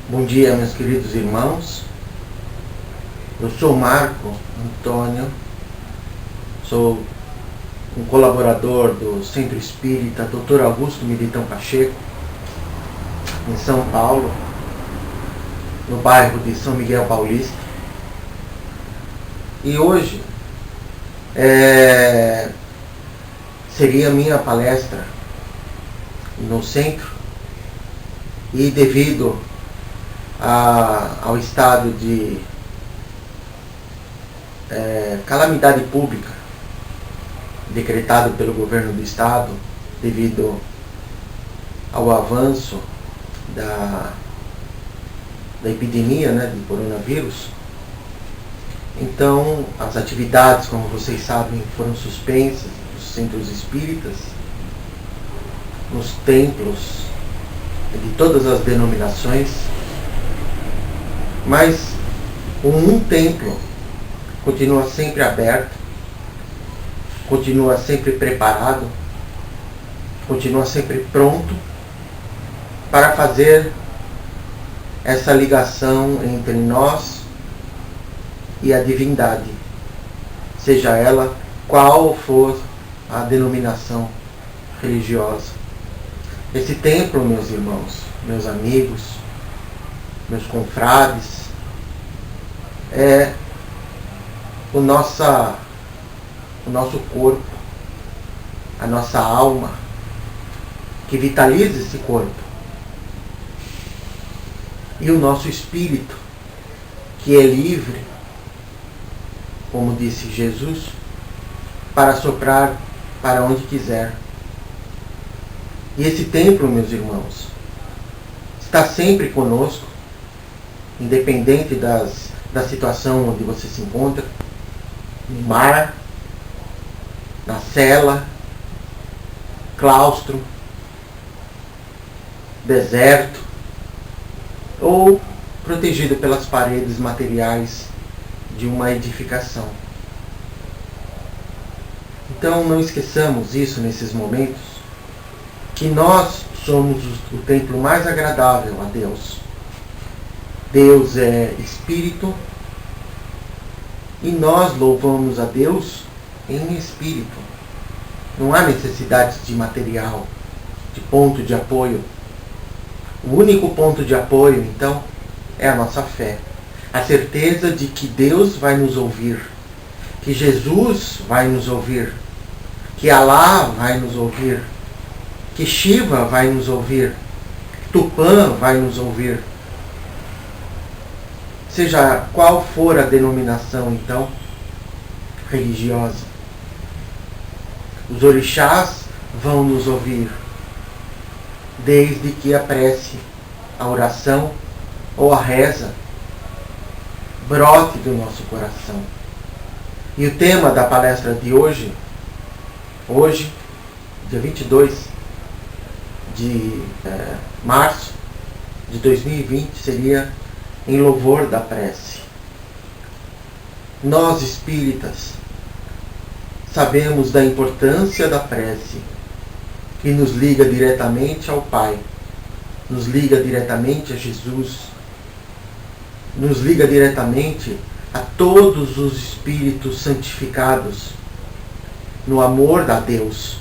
Bom dia, meus queridos irmãos. Eu sou Marco Antônio, sou um colaborador do Centro Espírita Dr. Augusto Militão Pacheco, em São Paulo, no bairro de São Miguel Paulista. E hoje seria a minha palestra no centro, e devido ao estado de calamidade pública decretado pelo governo do estado devido ao avanço da epidemia, de coronavírus. Então, as atividades, como vocês sabem, foram suspensas nos centros espíritas, nos templos de todas as denominações, mas um templo continua sempre aberto, continua sempre preparado, continua sempre pronto para fazer essa ligação entre nós e a divindade, seja ela qual for a denominação religiosa. Esse templo, meus irmãos, meus amigos, meus confrades, é o nosso corpo, a nossa alma, que vitaliza esse corpo, e o nosso espírito, que é livre, como disse Jesus, para soprar para onde quiser. E esse templo, meus irmãos, está sempre conosco, independente da situação onde você se encontra, no mar, na cela, claustro, deserto, ou protegido pelas paredes materiais de uma edificação. Então não esqueçamos isso nesses momentos, que nós somos o templo mais agradável a Deus. Deus é Espírito e nós louvamos a Deus em Espírito. Não há necessidade de material, de ponto de apoio. O único ponto de apoio, então, é a nossa fé. A certeza de que Deus vai nos ouvir, que Jesus vai nos ouvir, que Alá vai nos ouvir, que Shiva vai nos ouvir, Tupã vai nos ouvir. Seja qual for a denominação, então, religiosa, os orixás vão nos ouvir, desde que a prece, a oração ou a reza brote do nosso coração. E o tema da palestra de hoje, dia 22 de março de 2020, seria em louvor da prece. Nós espíritas sabemos da importância da prece, que nos liga diretamente ao Pai, nos liga diretamente a Jesus, nos liga diretamente a todos os espíritos santificados no amor a Deus.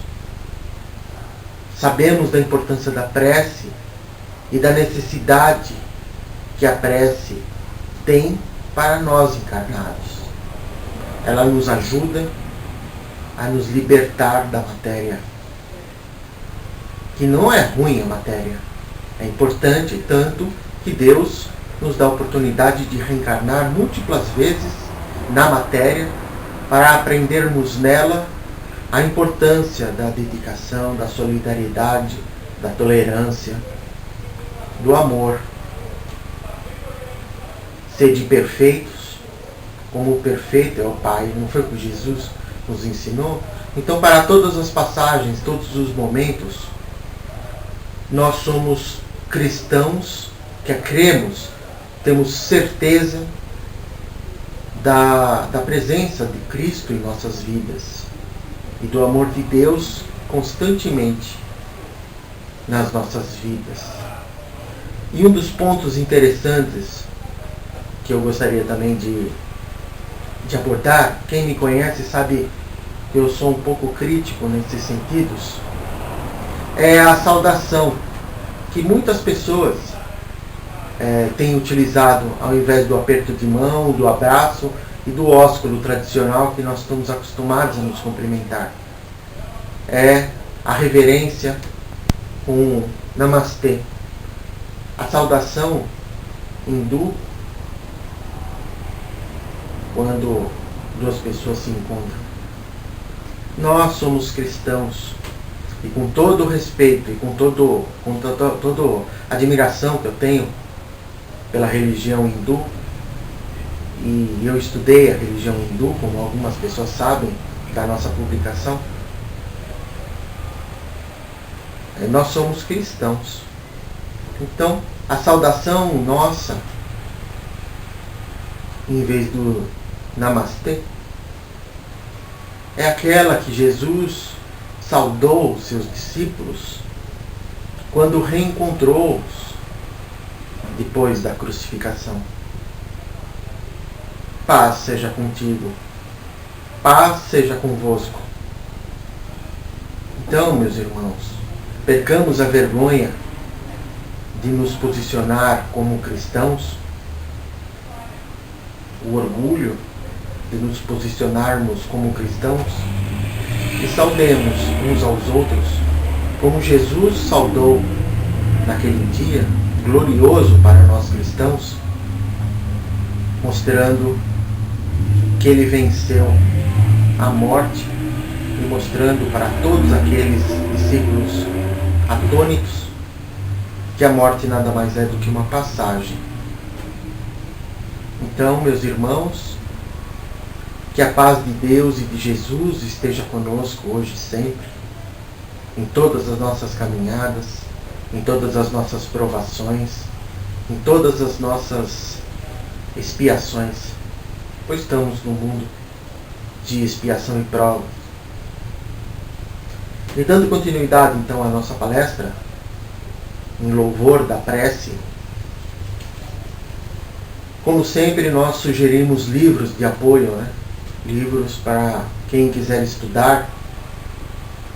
Sabemos da importância da prece e da necessidade que a prece tem para nós encarnados. Ela nos ajuda a nos libertar da matéria, que não é ruim a matéria, é importante, tanto que Deus nos dá a oportunidade de reencarnar múltiplas vezes na matéria para aprendermos nela a importância da dedicação, da solidariedade, da tolerância, do amor. Sede perfeitos, como o perfeito é o Pai. Não foi o que Jesus nos ensinou? Então, para todas as passagens, todos os momentos, nós somos cristãos que cremos, temos certeza da presença de Cristo em nossas vidas e do amor de Deus constantemente nas nossas vidas. E um dos pontos interessantes que eu gostaria também de abordar, quem me conhece sabe que eu sou um pouco crítico nesses sentidos, é a saudação que muitas pessoas têm utilizado ao invés do aperto de mão, do abraço e do ósculo tradicional que nós estamos acostumados a nos cumprimentar. É a reverência com Namastê. A saudação hindu, quando duas pessoas se encontram. Nós somos cristãos e com todo o respeito e com toda a admiração que eu tenho pela religião hindu, e eu estudei a religião hindu, como algumas pessoas sabem da nossa publicação, nós somos cristãos. Então, a saudação nossa, em vez do Namastê, é aquela que Jesus saudou os seus discípulos quando reencontrou-os depois da crucificação. Paz seja contigo, paz seja convosco. Então, meus irmãos, percamos a vergonha de nos posicionar como cristãos, o orgulho de nos posicionarmos como cristãos, e saudemos uns aos outros como Jesus saudou naquele dia glorioso para nós cristãos, mostrando que ele venceu a morte e mostrando para todos aqueles discípulos atônitos que a morte nada mais é do que uma passagem. Então, meus irmãos, que a paz de Deus e de Jesus esteja conosco hoje e sempre, em todas as nossas caminhadas, em todas as nossas provações, em todas as nossas expiações, pois estamos num mundo de expiação e prova. E dando continuidade então à nossa palestra, em louvor da prece, como sempre nós sugerimos livros de apoio, livros para quem quiser estudar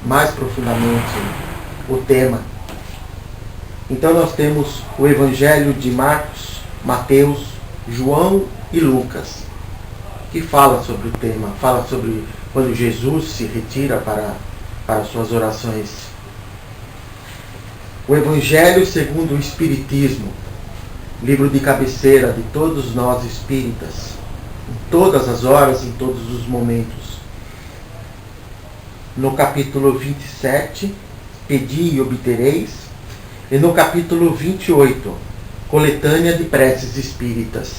mais profundamente o tema. Então nós temos o Evangelho de Marcos, Mateus, João e Lucas, que fala sobre o tema, fala sobre quando Jesus se retira para suas orações. O Evangelho segundo o Espiritismo, livro de cabeceira de todos nós espíritas, em todas as horas, em todos os momentos. No capítulo 27, Pedi e obtereis, e no capítulo 28, Coletânea de Preces Espíritas.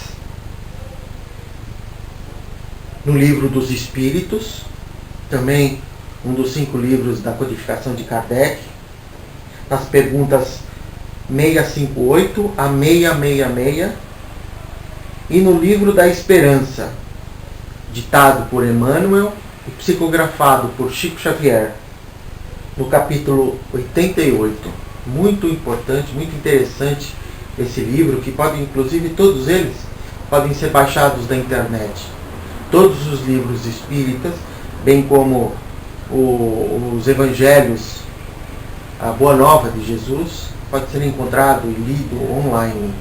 No livro dos Espíritos, também um dos 5 livros da codificação de Kardec, nas perguntas 658 a 666, e no livro da Esperança, ditado por Emmanuel e psicografado por Chico Xavier, no capítulo 88. Muito importante, muito interessante esse livro, que pode, inclusive, todos eles podem ser baixados da internet. Todos os livros espíritas, bem como os evangelhos, a Boa Nova de Jesus, pode ser encontrado e lido online.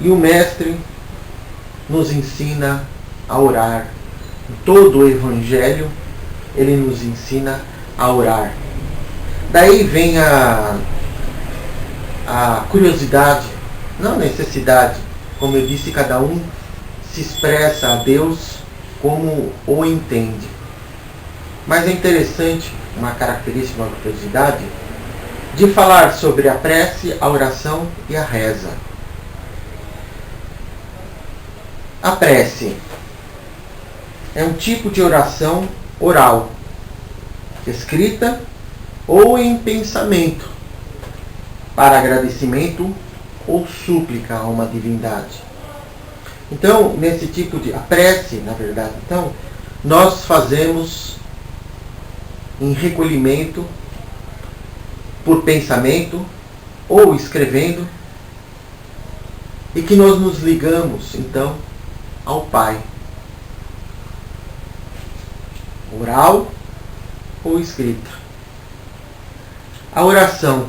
E o Mestre nos ensina a orar. Em todo o Evangelho, ele nos ensina a orar. Daí vem a curiosidade, não a necessidade. Como eu disse, cada um se expressa a Deus como o entende. Mas é interessante, uma característica, uma curiosidade, de falar sobre a prece, a oração e a reza. A prece é um tipo de oração oral, escrita ou em pensamento, para agradecimento ou súplica a uma divindade. Então, nesse tipo de... A prece, na verdade, então, nós fazemos em recolhimento, por pensamento ou escrevendo, e que nós nos ligamos então ao Pai, oral ou escrita. A oração,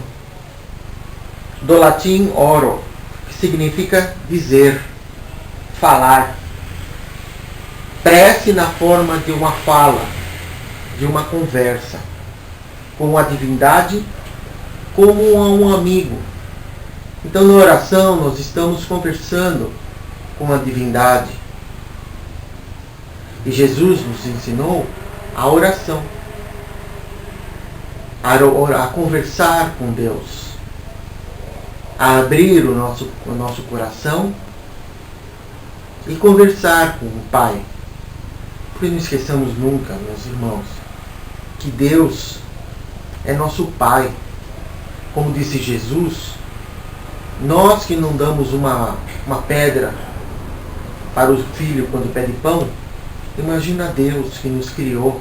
do latim oro, que significa dizer, falar. Prece na forma de uma fala, de uma conversa, com a divindade como a um amigo. Então, na oração, nós estamos conversando com a divindade. E Jesus nos ensinou a oração, a conversar com Deus, a abrir o nosso coração e conversar com o Pai. Porque não esqueçamos nunca, meus irmãos, que Deus é nosso Pai. Como disse Jesus, nós que não damos uma pedra para o filho quando pede pão, imagina Deus que nos criou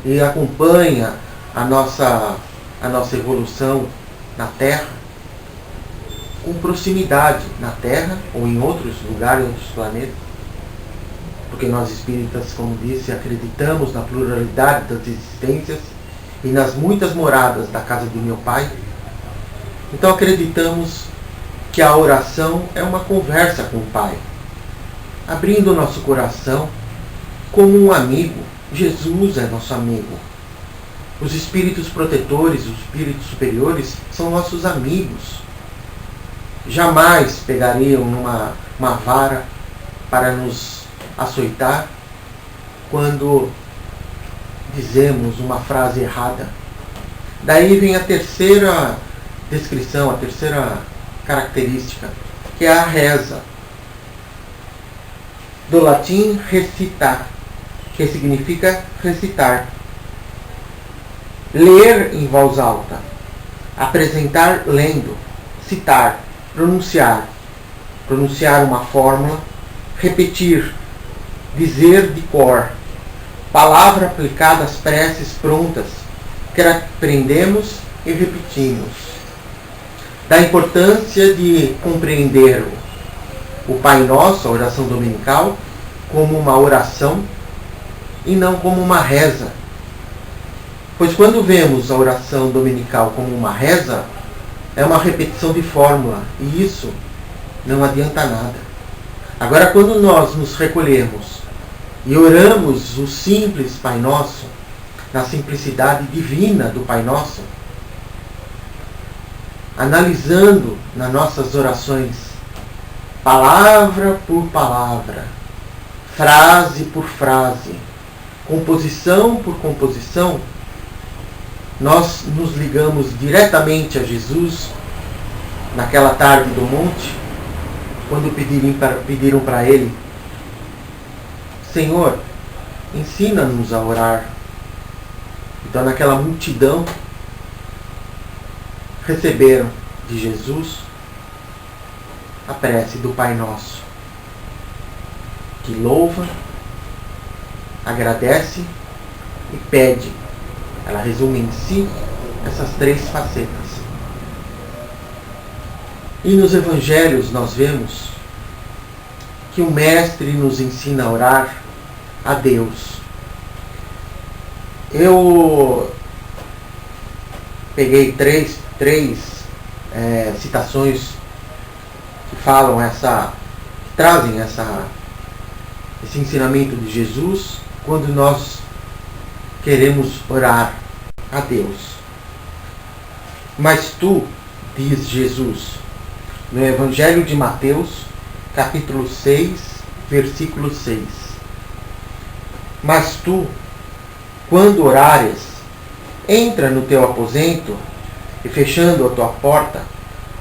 e acompanha a nossa evolução na Terra com proximidade na Terra ou em outros lugares, em outros planetas. Porque nós espíritas, como disse, acreditamos na pluralidade das existências e nas muitas moradas da casa de meu Pai. Então acreditamos que a oração é uma conversa com o Pai, abrindo o nosso coração como um amigo. Jesus é nosso amigo. Os espíritos protetores, os espíritos superiores são nossos amigos. Jamais pegariam uma vara para nos açoitar quando dizemos uma frase errada. Daí vem a terceira descrição, a terceira característica, que é a reza. Do latim recitar, que significa recitar. Ler em voz alta, apresentar lendo, citar, pronunciar uma fórmula, repetir, dizer de cor, palavra aplicada às preces prontas, que aprendemos e repetimos. Da importância de compreender o Pai Nosso, a oração dominical, como uma oração e não como uma reza. Pois quando vemos a oração dominical como uma reza, é uma repetição de fórmula, e isso não adianta nada. Agora, quando nós nos recolhemos e oramos o simples Pai Nosso, na simplicidade divina do Pai Nosso, analisando nas nossas orações, palavra por palavra, frase por frase, composição por composição, nós nos ligamos diretamente a Jesus naquela tarde do monte, quando pediram para ele: Senhor, ensina-nos a orar. Então, naquela multidão, receberam de Jesus a prece do Pai Nosso, que louva, agradece e pede. Ela resume em si essas três facetas. E nos Evangelhos nós vemos que o Mestre nos ensina a orar a Deus. Eu peguei três citações que falam que trazem esse ensinamento de Jesus quando nós queremos orar a Deus. Mas tu, diz Jesus, no Evangelho de Mateus, capítulo 6, versículo 6. Mas tu, quando orares, entra no teu aposento e, fechando a tua porta,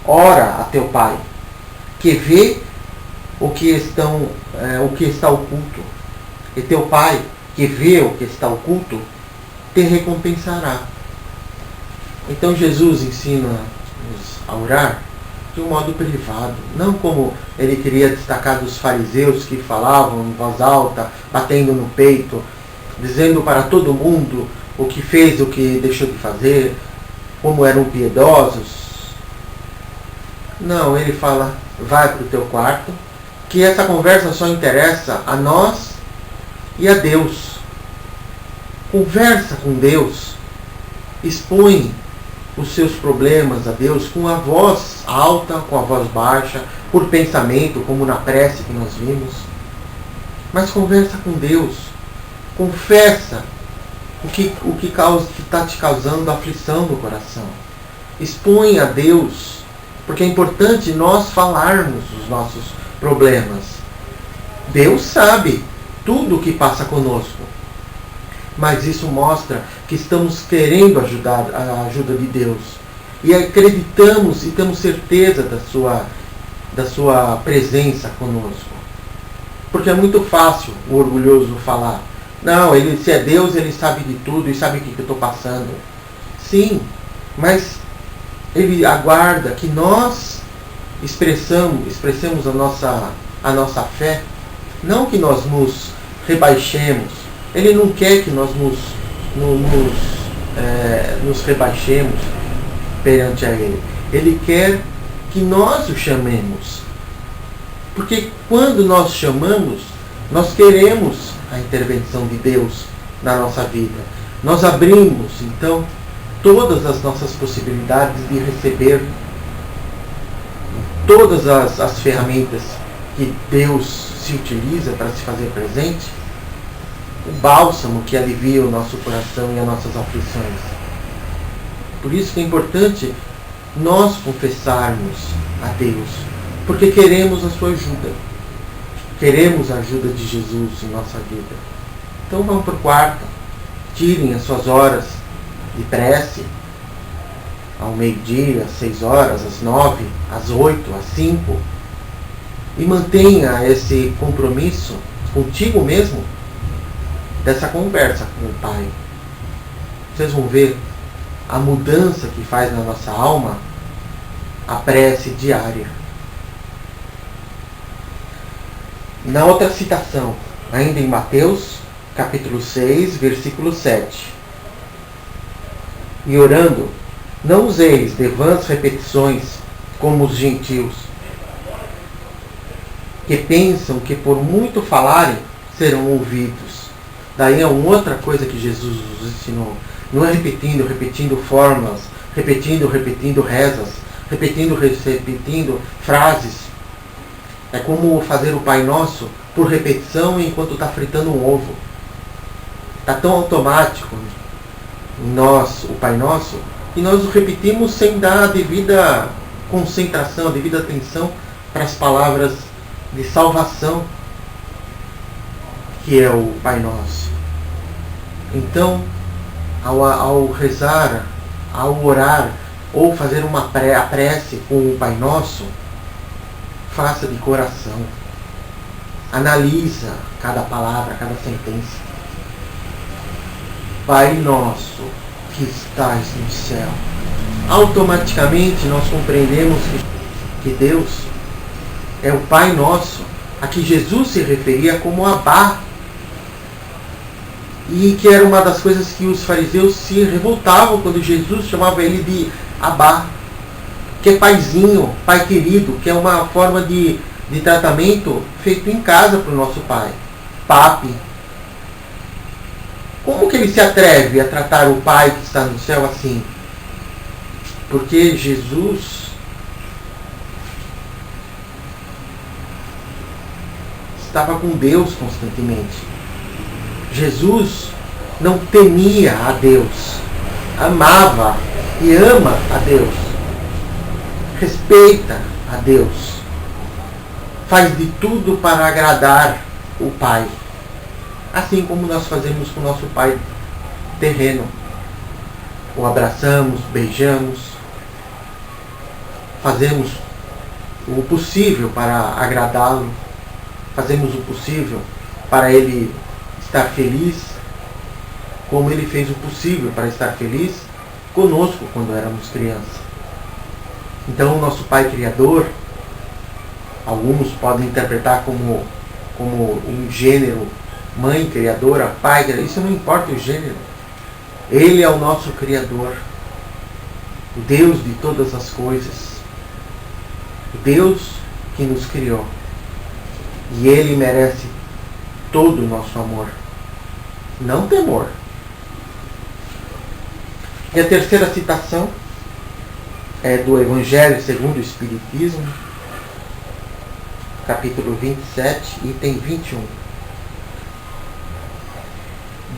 ora a teu Pai, que vê o que está oculto. E teu Pai, que vê o que está oculto, te recompensará. Então Jesus ensina-nos a orar de um modo privado, não como ele queria destacar dos fariseus que falavam em voz alta, batendo no peito, dizendo para todo mundo o que fez, o que deixou de fazer, como eram piedosos. Não, ele fala, vai para o teu quarto, que essa conversa só interessa a nós e a Deus. Conversa com Deus, expõe os seus problemas a Deus com a voz alta, com a voz baixa, por pensamento, como na prece que nós vimos. Mas conversa com Deus, confessa o que está te causando aflição no coração. Expõe a Deus, porque é importante nós falarmos os nossos problemas. Deus sabe tudo o que passa conosco, mas isso mostra que estamos querendo ajudar a ajuda de Deus e acreditamos e temos certeza da sua presença conosco. Porque é muito fácil o orgulhoso falar, não, se é Deus, ele sabe de tudo e sabe o que eu estou passando. Sim, mas ele aguarda que nós expressemos a nossa fé, não que nós nos rebaixemos. Ele não quer que nós nos rebaixemos perante a Ele. Ele quer que nós o chamemos. Porque quando nós chamamos, nós queremos a intervenção de Deus na nossa vida. Nós abrimos, então, todas as nossas possibilidades de receber todas as ferramentas que Deus se utiliza para se fazer presente, o bálsamo que alivia o nosso coração e as nossas aflições. Por isso que é importante nós confessarmos a Deus, porque queremos a sua ajuda. Queremos a ajuda de Jesus em nossa vida. Então vão para o quarto, tirem as suas horas de prece, ao meio-dia, às 6 horas, às 9, às 8, às 5, e mantenha esse compromisso contigo mesmo, dessa conversa com o Pai. Vocês vão ver a mudança que faz na nossa alma a prece diária. Na outra citação, ainda em Mateus, capítulo 6, versículo 7. E orando, não useis de vãs repetições como os gentios, que pensam que por muito falarem serão ouvidos. Daí é uma outra coisa que Jesus nos ensinou. Não é repetindo fórmulas, repetindo rezas, repetindo frases. É como fazer o Pai Nosso por repetição enquanto está fritando um ovo. Está tão automático em nós, o Pai Nosso, que nós o repetimos sem dar a devida concentração, a devida atenção para as palavras de salvação, que é o Pai Nosso. Então, ao rezar, ao orar, ou fazer a prece com o Pai Nosso, faça de coração. Analisa cada palavra, cada sentença. Pai Nosso que estás no céu. Automaticamente nós compreendemos que Deus é o Pai Nosso, a que Jesus se referia como Abá. E que era uma das coisas que os fariseus se revoltavam quando Jesus chamava ele de Abá, que é paizinho, pai querido, que é uma forma de tratamento feito em casa para o nosso pai. Papi. Como que ele se atreve a tratar o Pai que está no céu assim? Porque Jesus estava com Deus constantemente. Jesus não temia a Deus, amava e ama a Deus, respeita a Deus, faz de tudo para agradar o Pai, assim como nós fazemos com o nosso Pai terreno. O abraçamos, beijamos, fazemos o possível para agradá-lo, fazemos o possível para ele estar feliz, como ele fez o possível para estar feliz conosco quando éramos crianças. Então o nosso Pai Criador, alguns podem interpretar como um gênero, mãe criadora, pai criador, isso não importa o gênero. Ele é o nosso Criador, o Deus de todas as coisas, o Deus que nos criou. E Ele merece todo o nosso amor, não temor. E a terceira citação é do Evangelho segundo o Espiritismo, capítulo 27, item 21.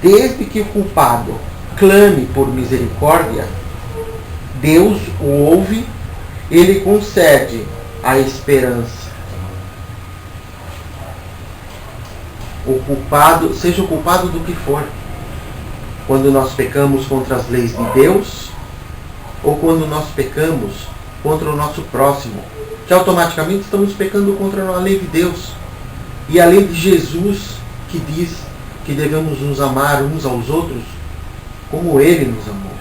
Desde que o culpado clame por misericórdia, Deus o ouve, Ele concede a esperança. O culpado, seja o culpado do que for, quando nós pecamos contra as leis de Deus, ou quando nós pecamos contra o nosso próximo, que automaticamente estamos pecando contra a lei de Deus e a lei de Jesus, que diz que devemos nos amar uns aos outros como Ele nos amou.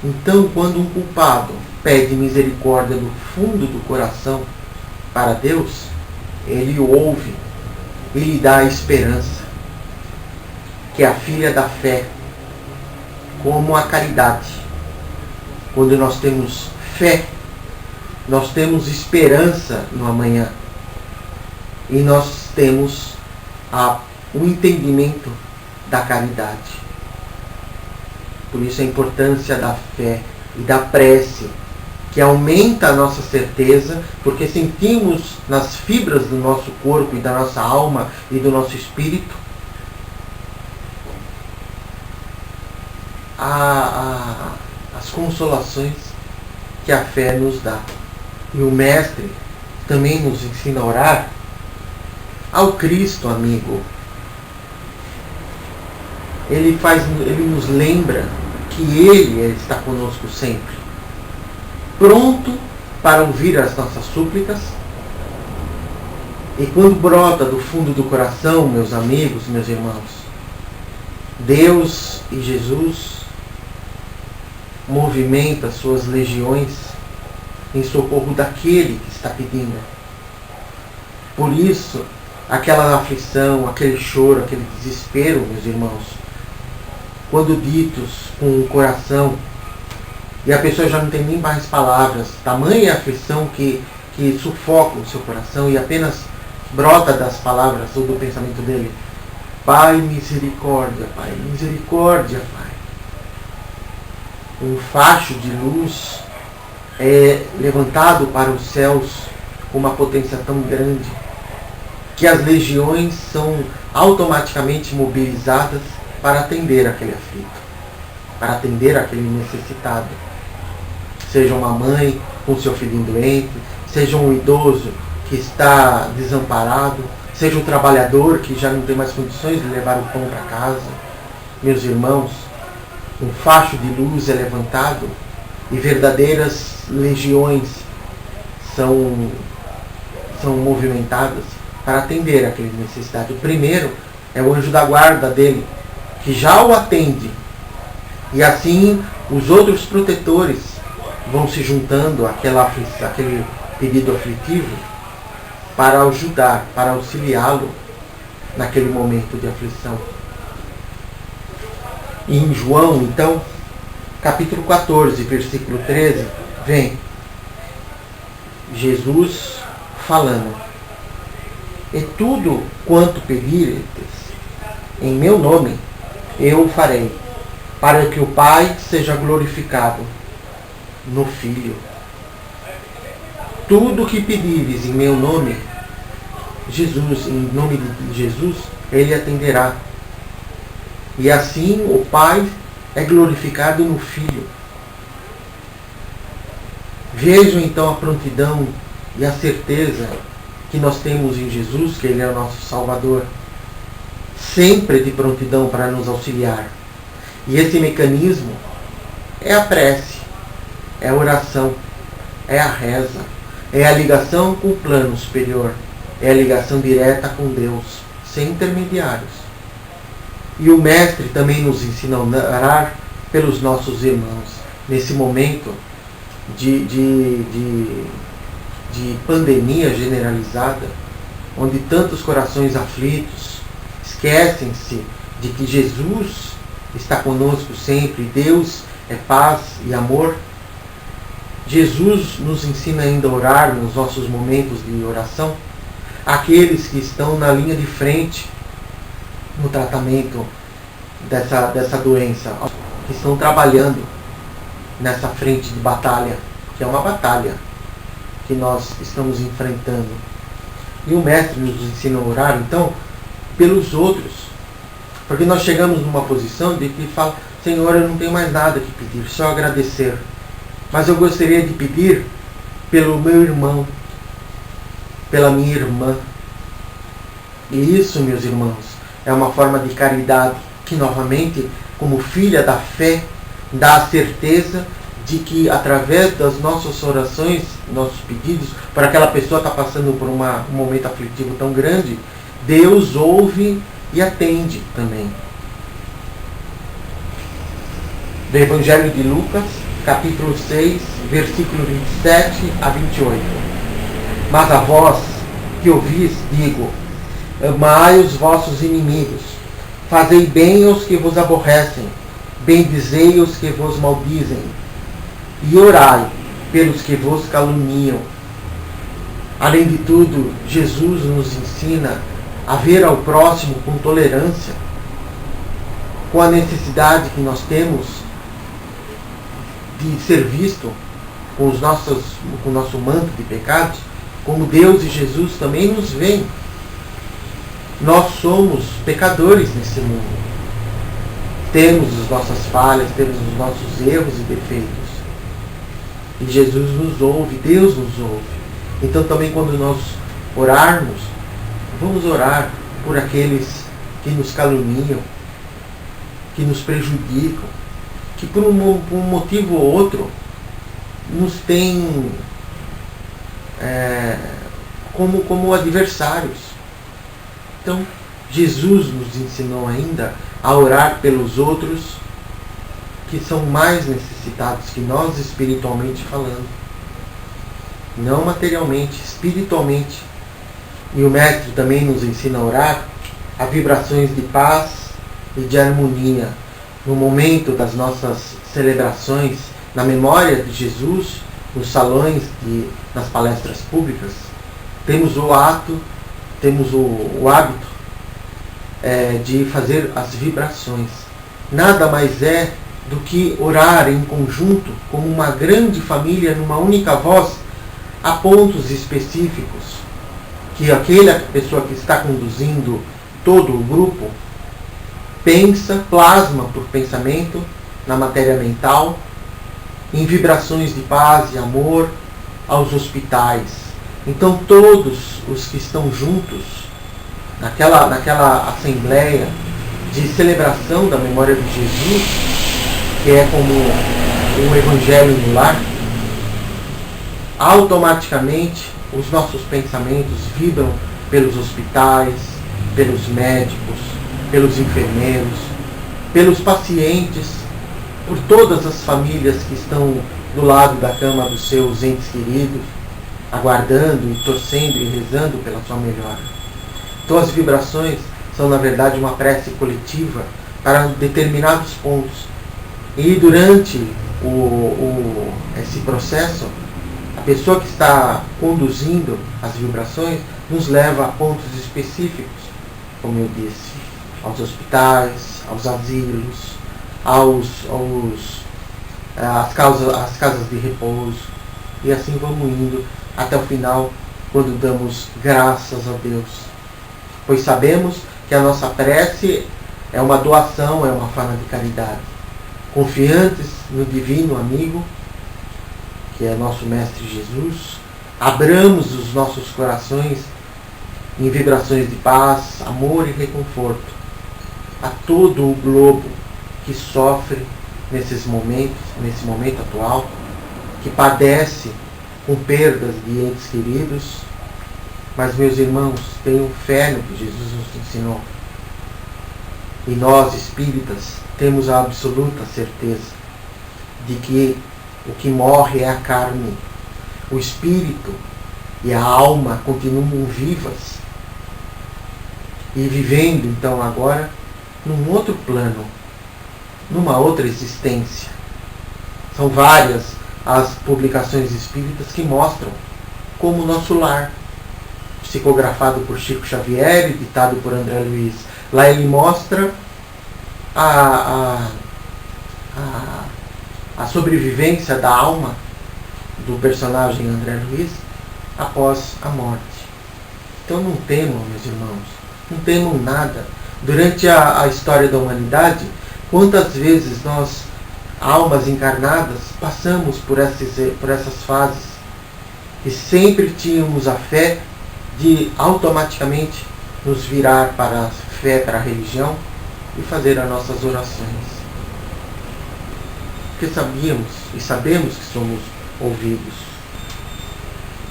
Então, quando um culpado pede misericórdia do fundo do coração para Deus, Ele o ouve, Ele dá a esperança, que é a filha da fé, como a caridade. Quando nós temos fé, nós temos esperança no amanhã. E nós temos o entendimento da caridade. Por isso a importância da fé e da prece, que aumenta a nossa certeza, porque sentimos nas fibras do nosso corpo e da nossa alma e do nosso espírito as consolações que a fé nos dá. E o Mestre também nos ensina a orar ao Cristo amigo. Ele nos lembra que Ele está conosco sempre, pronto para ouvir as nossas súplicas. E quando brota do fundo do coração, meus amigos, meus irmãos, Deus e Jesus movimenta suas legiões em socorro daquele que está pedindo. Por isso, aquela aflição, aquele choro, aquele desespero, meus irmãos, quando ditos com o coração, e a pessoa já não tem nem mais palavras, tamanha aflição que sufoca o seu coração e apenas brota das palavras ou do pensamento dele: Pai, misericórdia, Pai, misericórdia, Pai. Um facho de luz é levantado para os céus com uma potência tão grande que as legiões são automaticamente mobilizadas para atender aquele aflito, para atender aquele necessitado. Seja uma mãe com seu filhinho doente, seja um idoso que está desamparado, seja um trabalhador que já não tem mais condições de levar o pão para casa. Meus irmãos, um facho de luz é levantado e verdadeiras legiões são movimentadas para atender aquela necessidade. O primeiro é o anjo da guarda dele, que já o atende. E assim os outros protetores vão se juntando àquele pedido aflitivo para ajudar, para auxiliá-lo naquele momento de aflição. E em João, então, capítulo 14, versículo 13, vem Jesus falando: E tudo quanto pedirdes em meu nome, eu o farei, para que o Pai seja glorificado no Filho. Tudo que pedires em meu nome, Jesus, em nome de Jesus, Ele atenderá. E assim o Pai é glorificado no Filho. Vejam então a prontidão e a certeza que nós temos em Jesus, que Ele é o nosso Salvador, sempre de prontidão para nos auxiliar. E esse mecanismo é a prece, é a oração, é a reza, é a ligação com o plano superior, é a ligação direta com Deus, sem intermediários. E o Mestre também nos ensina a orar pelos nossos irmãos, nesse momento de pandemia generalizada, onde tantos corações aflitos esquecem-se de que Jesus está conosco sempre, Deus é paz e amor. Jesus nos ensina ainda a orar nos nossos momentos de oração. Aqueles que estão na linha de frente no tratamento dessa doença, que estão trabalhando nessa frente de batalha, que é uma batalha que nós estamos enfrentando. E o Mestre nos ensina a orar, então, pelos outros. Porque nós chegamos numa posição de que fala, Senhor, eu não tenho mais nada que pedir, só agradecer. Mas eu gostaria de pedir pelo meu irmão, pela minha irmã. E isso, meus irmãos, é uma forma de caridade que, novamente, como filha da fé, dá a certeza de que, através das nossas orações, nossos pedidos, para aquela pessoa que está passando por um momento aflitivo tão grande, Deus ouve e atende também. Do Evangelho de Lucas, capítulo 6, versículo 27 a 28. Mas a vós que ouvis, digo, amai os vossos inimigos, fazei bem aos que vos aborrecem, bendizei os que vos maldizem, e orai pelos que vos caluniam. Além de tudo, Jesus nos ensina a ver ao próximo com tolerância, com a necessidade que nós temos de ser visto com o nosso manto de pecados, como Deus e Jesus também nos veem. Nós somos pecadores nesse mundo. Temos as nossas falhas, temos os nossos erros e defeitos. E Jesus nos ouve, Deus nos ouve. Então também quando nós orarmos, vamos orar por aqueles que nos caluniam, que nos prejudicam, que por um motivo ou outro nos têm como adversários. Então, Jesus nos ensinou ainda a orar pelos outros que são mais necessitados que nós, espiritualmente falando. Não materialmente, espiritualmente. E o Mestre também nos ensina a orar a vibrações de paz e de harmonia. No momento das nossas celebrações, na memória de Jesus, nos salões, nas palestras públicas, temos o hábito de fazer as vibrações. Nada mais é do que orar em conjunto, como uma grande família, numa única voz, a pontos específicos, que aquela pessoa que está conduzindo todo o grupo pensa, plasma por pensamento, na matéria mental, em vibrações de paz e amor aos hospitais. Então todos os que estão juntos naquela assembleia de celebração da memória de Jesus, que é como o Evangelho no lar, automaticamente os nossos pensamentos vibram pelos hospitais, pelos médicos, pelos enfermeiros, pelos pacientes, por todas as famílias que estão do lado da cama dos seus entes queridos, aguardando e torcendo e rezando pela sua melhora. Então as vibrações são, na verdade, uma prece coletiva para determinados pontos. E durante esse processo, a pessoa que está conduzindo as vibrações nos leva a pontos específicos, como eu disse, aos hospitais, aos asilos, às casas de repouso, e assim vamos indo até o final, quando damos graças a Deus. Pois sabemos que a nossa prece é uma doação, é uma forma de caridade. Confiantes no divino amigo, que é nosso Mestre Jesus, abramos os nossos corações em vibrações de paz, amor e reconforto a todo o globo que sofre nesse momento atual, que padece com perdas de entes queridos. Mas, meus irmãos, tenham fé no que Jesus nos ensinou. E nós, espíritas, temos a absoluta certeza de que o que morre é a carne. O espírito e a alma continuam vivas e vivendo, então, agora, num outro plano, numa outra existência. São várias as publicações espíritas que mostram como o nosso lar, psicografado por Chico Xavier e ditado por André Luiz. Lá ele mostra a sobrevivência da alma do personagem André Luiz após a morte. Então não temam, meus irmãos, não temam nada. Durante a história da humanidade, quantas vezes nós, almas encarnadas, passamos por essas fases e sempre tínhamos a fé de automaticamente nos virar para a fé, para a religião e fazer as nossas orações. Porque sabíamos e sabemos que somos ouvidos.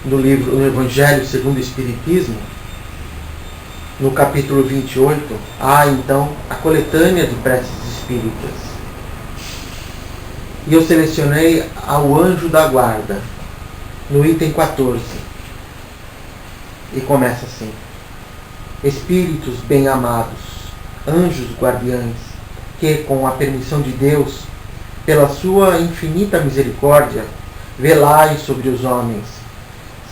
No Evangelho segundo o Espiritismo, no capítulo 28, há então a coletânea de preces espíritas. E eu selecionei ao anjo da guarda, no item 14. E começa assim: Espíritos bem-amados, anjos guardiães, que, com a permissão de Deus, pela sua infinita misericórdia, velai sobre os homens.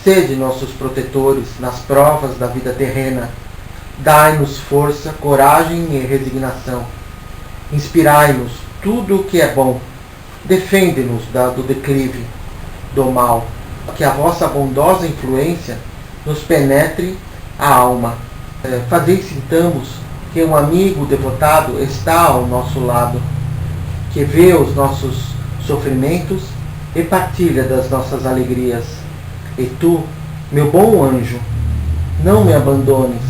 Sede nossos protetores nas provas da vida terrena. Dai-nos força, coragem e resignação. Inspirai-nos tudo o que é bom. Defende-nos do declive, do mal. Que a vossa bondosa influência nos penetre a alma. Fazei sintamos que um amigo devotado está ao nosso lado, que vê os nossos sofrimentos e partilha das nossas alegrias. E tu, meu bom anjo, não me abandones.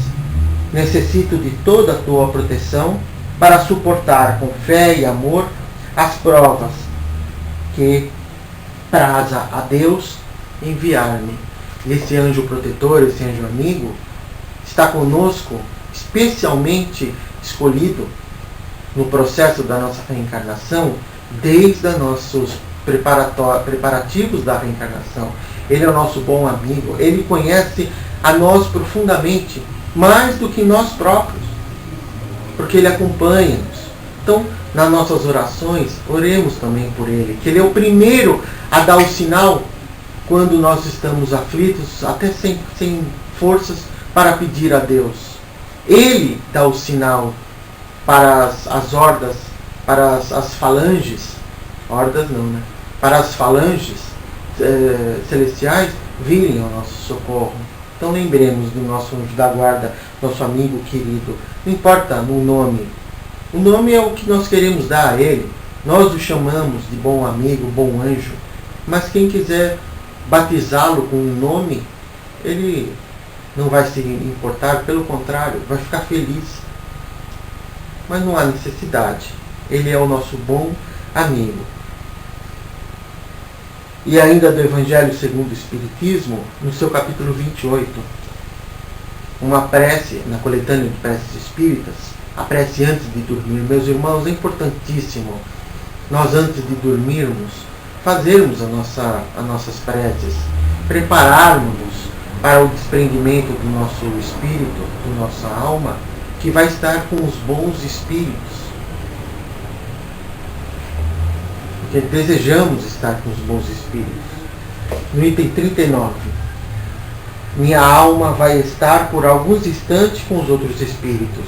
Necessito de toda a tua proteção para suportar com fé e amor as provas que praza a Deus enviar-me. E esse anjo protetor, esse anjo amigo, está conosco, especialmente escolhido no processo da nossa reencarnação, desde os nossos preparativos da reencarnação. Ele é o nosso bom amigo, ele conhece a nós profundamente, mais do que nós próprios, porque ele acompanha-nos. Então, nas nossas orações, oremos também por ele, que ele é o primeiro a dar o sinal quando nós estamos aflitos, até sem forças para pedir a Deus. Ele dá o sinal para as hordas, para as falanges, hordas não, né? Para as falanges celestiais virem ao nosso socorro. Então lembremos do nosso anjo da guarda, nosso amigo querido. Não importa o nome. O nome é o que nós queremos dar a ele. Nós o chamamos de bom amigo, bom anjo. Mas quem quiser batizá-lo com um nome, ele não vai se importar, pelo contrário, vai ficar feliz. Mas não há necessidade. Ele é o nosso bom amigo. E ainda do Evangelho segundo o Espiritismo, no seu capítulo 28, uma prece, na coletânea de preces espíritas, a prece antes de dormir. Meus irmãos, é importantíssimo nós, antes de dormirmos, fazermos as nossas preces, prepararmos para o desprendimento do nosso espírito, da nossa alma, que vai estar com os bons espíritos. Porque desejamos estar com os bons espíritos. No item 39, minha alma vai estar por alguns instantes com os outros espíritos.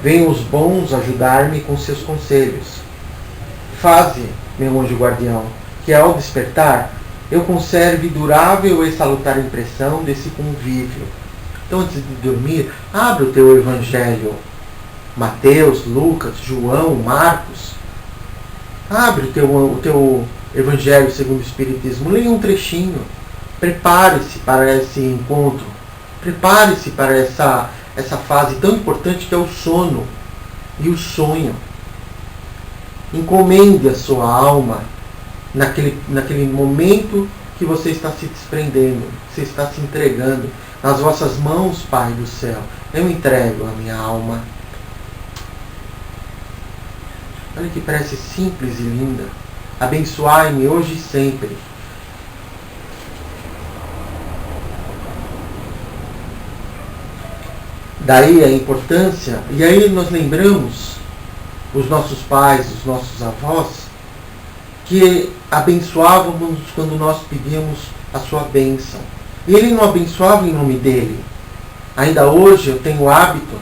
Venham os bons ajudar-me com seus conselhos. Faze, meu anjo guardião, que ao despertar eu conserve durável e salutar impressão desse convívio. Então, antes de dormir, abre o teu Evangelho. Mateus, Lucas, João, Marcos. Abre o teu Evangelho segundo o Espiritismo. Leia um trechinho. Prepare-se para esse encontro. Prepare-se para essa fase tão importante que é o sono e o sonho. Encomende a sua alma naquele momento que você está se desprendendo, você está se entregando nas vossas mãos, Pai do céu. Eu entrego a minha alma. Olha que prece simples e linda. Abençoai-me hoje e sempre. Daí a importância, e aí nós lembramos os nossos pais, os nossos avós, que abençoávamos quando nós pedíamos a sua bênção. E ele não abençoava em nome dele. Ainda hoje eu tenho o hábito,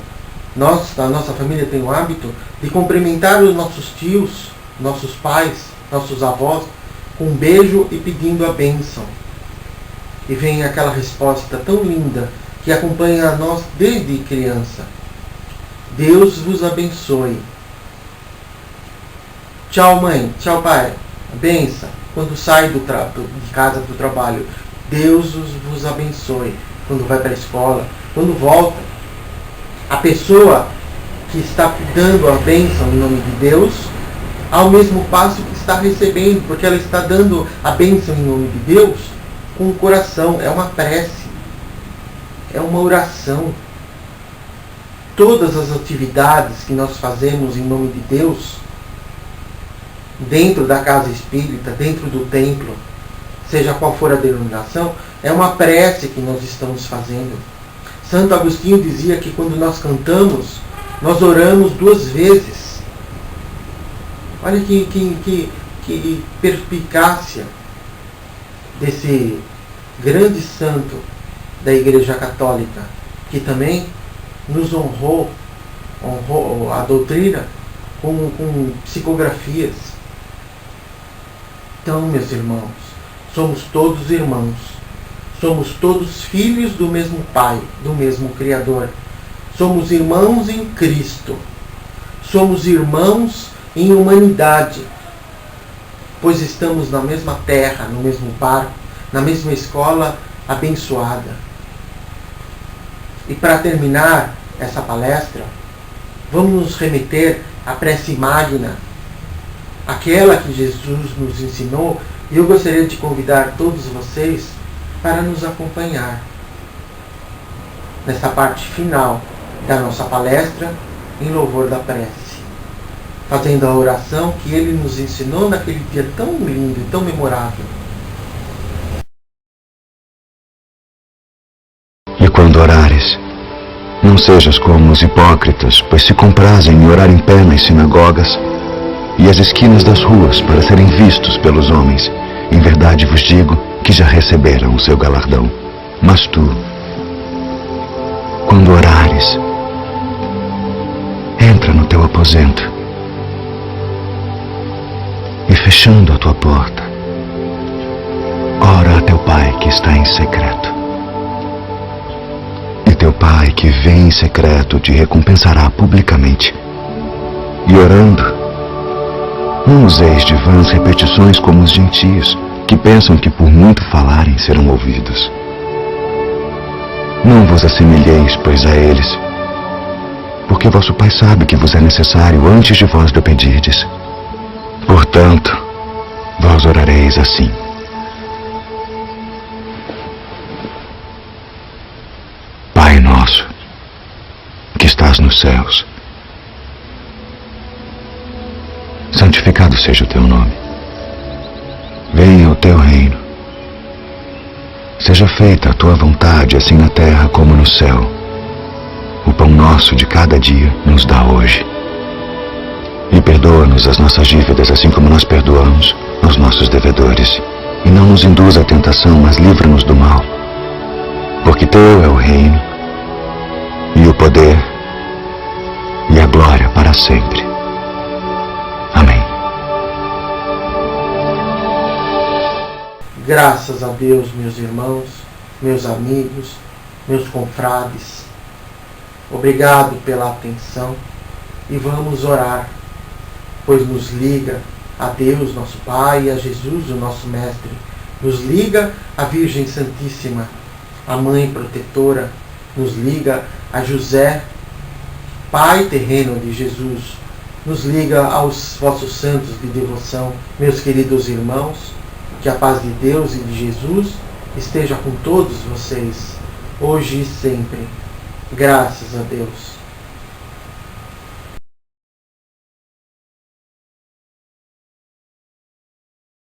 a nossa família tem o hábito de cumprimentar os nossos tios, nossos pais, nossos avós, com um beijo e pedindo a bênção. E vem aquela resposta tão linda que acompanha a nós desde criança. Deus vos abençoe. Tchau, mãe. Tchau, pai. Benção. Quando sai de casa para o trabalho. Deus vos abençoe. Quando vai para a escola. Quando volta. A pessoa que está dando a bênção em nome de Deus, ao mesmo passo que está recebendo, porque ela está dando a bênção em nome de Deus com o coração. É uma prece. É uma oração. Todas as atividades que nós fazemos em nome de Deus, dentro da casa espírita, dentro do templo, seja qual for a denominação, é uma prece que nós estamos fazendo. Santo Agostinho dizia que quando nós cantamos, nós oramos 2 vezes. Olha que perspicácia desse grande santo da Igreja Católica, que também nos honrou a doutrina com psicografias. Então, meus irmãos, somos todos irmãos. Somos todos filhos do mesmo Pai, do mesmo Criador. Somos irmãos em Cristo. Somos irmãos em humanidade, pois estamos na mesma terra, no mesmo barco, na mesma escola abençoada. E para terminar essa palestra, vamos nos remeter à prece magna, aquela que Jesus nos ensinou, e eu gostaria de convidar todos vocês para nos acompanhar nessa parte final da nossa palestra em louvor da prece, fazendo a oração que ele nos ensinou naquele dia tão lindo e tão memorável. E quando orares, não sejas como os hipócritas, pois se comprazem em orar em pé nas sinagogas e às esquinas das ruas para serem vistos pelos homens. Em verdade vos digo que já receberam o seu galardão. Mas tu, quando orares, entra no teu aposento e, fechando a tua porta, ora a teu Pai que está em secreto. E teu Pai que vem em secreto te recompensará publicamente. E orando, não useis de vãs repetições como os gentios, que pensam que por muito falarem serão ouvidos. Não vos assemelheis, pois, a eles, porque vosso Pai sabe que vos é necessário antes de vós lhe pedirdes. Portanto, vós orareis assim: Pai nosso, que estás nos céus, santificado seja o teu nome. Venha o teu reino. Seja feita a tua vontade, assim na terra como no céu. O pão nosso de cada dia nos dá hoje. E perdoa-nos as nossas dívidas, assim como nós perdoamos aos nossos devedores. E não nos induza à tentação, mas livra-nos do mal. Porque teu é o reino, e o poder, e a glória para sempre. Amém. Graças a Deus, meus irmãos, meus amigos, meus confrades. Obrigado pela atenção e vamos orar, pois nos liga a Deus, nosso Pai, e a Jesus, o nosso Mestre. Nos liga a Virgem Santíssima, a Mãe Protetora. Nos liga a José, Pai terreno de Jesus. Nos liga aos vossos santos de devoção, meus queridos irmãos. Que a paz de Deus e de Jesus esteja com todos vocês, hoje e sempre. Graças a Deus.